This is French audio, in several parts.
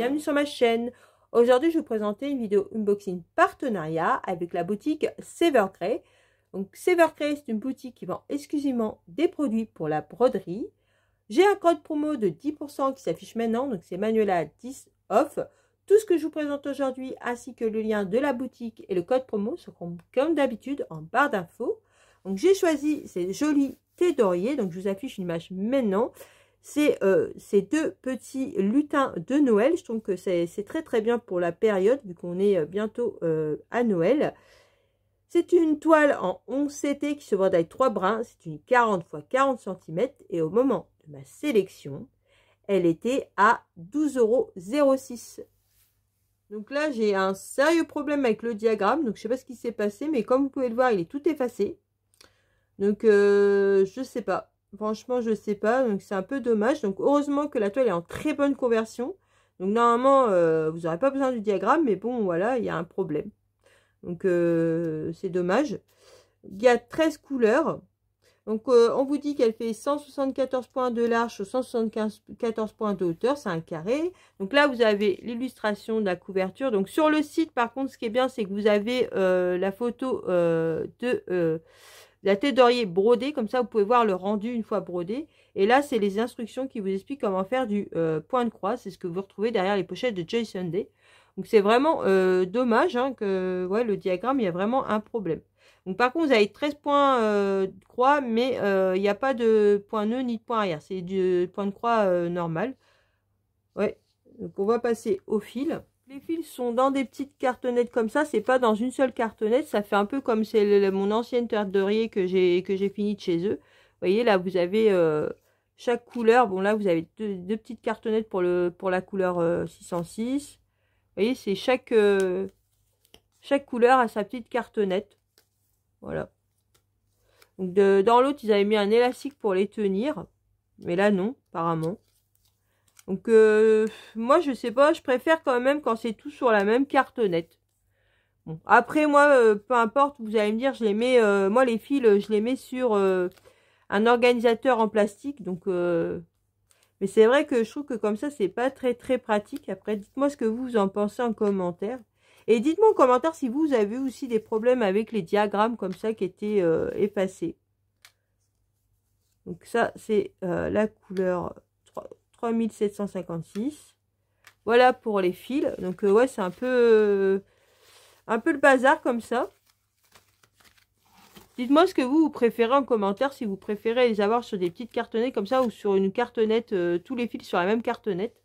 bienvenue sur ma chaîne. Aujourd'hui, je vais vous présenter une vidéo unboxing partenariat avec la boutique Severcray. Donc Severcray, c'est une boutique qui vend exclusivement des produits pour la broderie. J'ai un code promo de 10% qui s'affiche maintenant, donc c'est Manuela 10 off. Tout ce que je vous présente aujourd'hui, ainsi que le lien de la boutique et le code promo seront comme d'habitude en barre d'infos. Donc j'ai choisi ces jolis thé d'oreiller, donc je vous affiche une image maintenant. C'est ces deux petits lutins de Noël. Je trouve que c'est très bien pour la période, vu qu'on est bientôt à Noël. C'est une toile en 11 CT qui se brode avec 3 brins. C'est une 40 x 40 cm. Et au moment de ma sélection, elle était à 12,06 €. Donc là, j'ai un sérieux problème avec le diagramme. Donc je ne sais pas ce qui s'est passé, mais comme vous pouvez le voir, il est tout effacé. Donc je sais pas. Franchement, je sais pas. Donc c'est un peu dommage. Donc heureusement que la toile est en très bonne conversion. Donc normalement, vous n'aurez pas besoin du diagramme. Mais bon, voilà, il y a un problème. Donc c'est dommage. Il y a 13 couleurs. Donc on vous dit qu'elle fait 174 points de large sur 174 points de hauteur. C'est un carré. Donc là, vous avez l'illustration de la couverture. Donc sur le site, par contre, ce qui est bien, c'est que vous avez la photo de la thé d'oreiller brodée. Comme ça, vous pouvez voir le rendu une fois brodé. Et là, c'est les instructions qui vous expliquent comment faire du point de croix. C'est ce que vous retrouvez derrière les pochettes de Joy Sunday. Donc c'est vraiment dommage hein, que ouais, le diagramme, il y a vraiment un problème. Donc par contre, vous avez 13 points de croix, mais il n'y a pas de point nœud ni de point arrière. C'est du point de croix normal. Ouais, donc on va passer au fil. Les fils sont dans des petites cartonnettes comme ça, c'est pas dans une seule cartonnette. Ça fait un peu comme c'est mon ancienne terre d'oreiller que j'ai fini de chez eux. Vous voyez, là, vous avez chaque couleur. Bon, là, vous avez deux petites cartonnettes pour la couleur 606. Vous voyez, c'est chaque couleur a sa petite cartonnette. Voilà. Donc dans l'autre, ils avaient mis un élastique pour les tenir. Mais là, non, apparemment. Donc moi, je sais pas, je préfère quand même quand c'est tout sur la même cartonnette. Bon, après, moi, peu importe, vous allez me dire, je les mets, moi, les fils, je les mets sur un organisateur en plastique. Donc, mais c'est vrai que je trouve que comme ça, c'est pas très pratique. Après, dites-moi ce que vous en pensez en commentaire. Et dites-moi en commentaire si vous avez aussi des problèmes avec les diagrammes comme ça qui étaient effacés. Donc ça, c'est la couleur 3756. Voilà pour les fils. Donc ouais, c'est un peu le bazar comme ça. Dites-moi ce que vous préférez en commentaire, si vous préférez les avoir sur des petites cartonnettes comme ça ou sur une cartonnette, tous les fils sur la même cartonnette.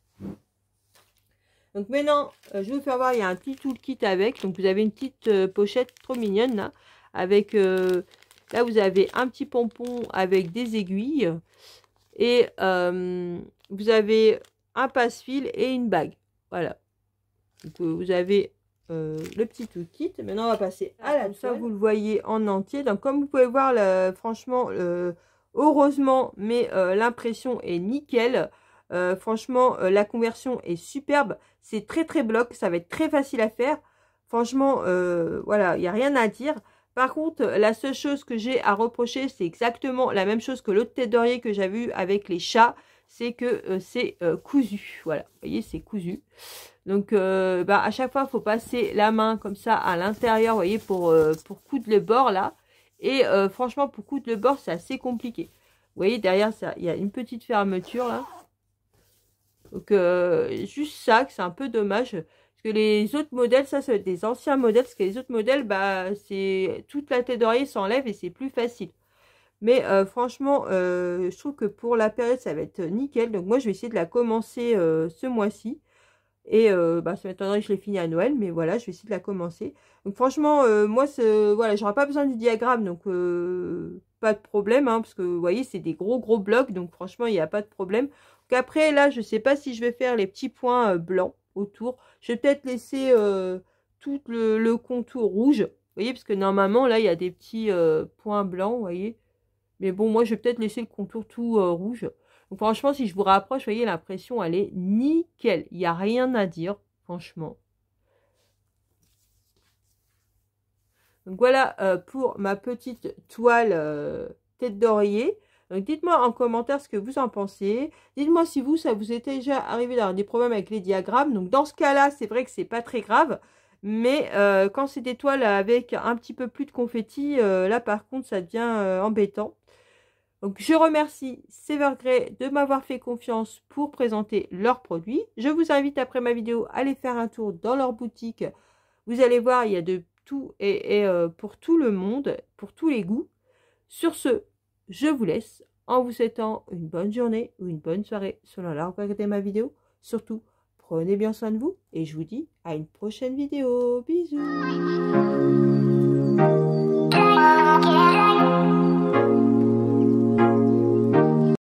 Donc maintenant, je vais vous faire voir, il y a un petit toolkit avec. Donc vous avez une petite pochette trop mignonne là. Avec, là vous avez un petit pompon avec des aiguilles. Et vous avez un passe-fil et une bague. Voilà. Donc vous avez le petit toolkit. Maintenant on va passer à la toile. Ça vous le voyez en entier. Donc comme vous pouvez voir, franchement, heureusement, mais l'impression est nickel. Franchement, la conversion est superbe. C'est très bloc. Ça va être très facile à faire. Franchement, voilà, il n'y a rien à dire. Par contre, la seule chose que j'ai à reprocher, c'est exactement la même chose que l'autre tête d'oreiller que j'avais eu avec les chats. C'est que c'est cousu. Voilà, vous voyez, c'est cousu. Donc, à chaque fois, il faut passer la main comme ça à l'intérieur, vous voyez, pour coudre le bord là. Et franchement, pour coudre le bord, c'est assez compliqué. Vous voyez, derrière, ça, il y a une petite fermeture là. Donc, juste ça, que c'est un peu dommage. Parce que les autres modèles, ça va être des anciens modèles. Parce que les autres modèles, c'est toute la tête d'oreiller s'enlève et c'est plus facile. Mais franchement, je trouve que pour la période, ça va être nickel. Donc moi, je vais essayer de la commencer ce mois-ci. Et ça m'étonnerait que je l'ai fini à Noël. Mais voilà, je vais essayer de la commencer. Donc franchement, moi, voilà, j'aurai pas besoin du diagramme. Donc pas de problème. Hein, parce que vous voyez, c'est des gros blocs. Donc franchement, il n'y a pas de problème. Donc après, là, je sais pas si je vais faire les petits points blancs autour. Je vais peut-être laisser tout le contour rouge. Vous voyez, parce que normalement, là, il y a des petits points blancs, vous voyez. Mais bon, moi, je vais peut-être laisser le contour tout rouge. Donc, franchement, si je vous rapproche, vous voyez, l'impression, elle est nickel. Il n'y a rien à dire, franchement. Donc, voilà pour ma petite toile tête d'oreiller. Donc dites-moi en commentaire ce que vous en pensez. Dites-moi si vous, ça vous est déjà arrivé d'avoir des problèmes avec les diagrammes. Donc dans ce cas-là, c'est vrai que c'est pas très grave. Mais quand c'est des toiles avec un petit peu plus de confetti, là par contre ça devient embêtant. Donc je remercie Severgrey de m'avoir fait confiance pour présenter leurs produits. Je vous invite après ma vidéo à aller faire un tour dans leur boutique. Vous allez voir, il y a de tout et pour tout le monde, pour tous les goûts. Sur ce, je vous laisse en vous souhaitant une bonne journée ou une bonne soirée selon l'heure où vous regardez ma vidéo. Surtout, prenez bien soin de vous et je vous dis à une prochaine vidéo. Bisous.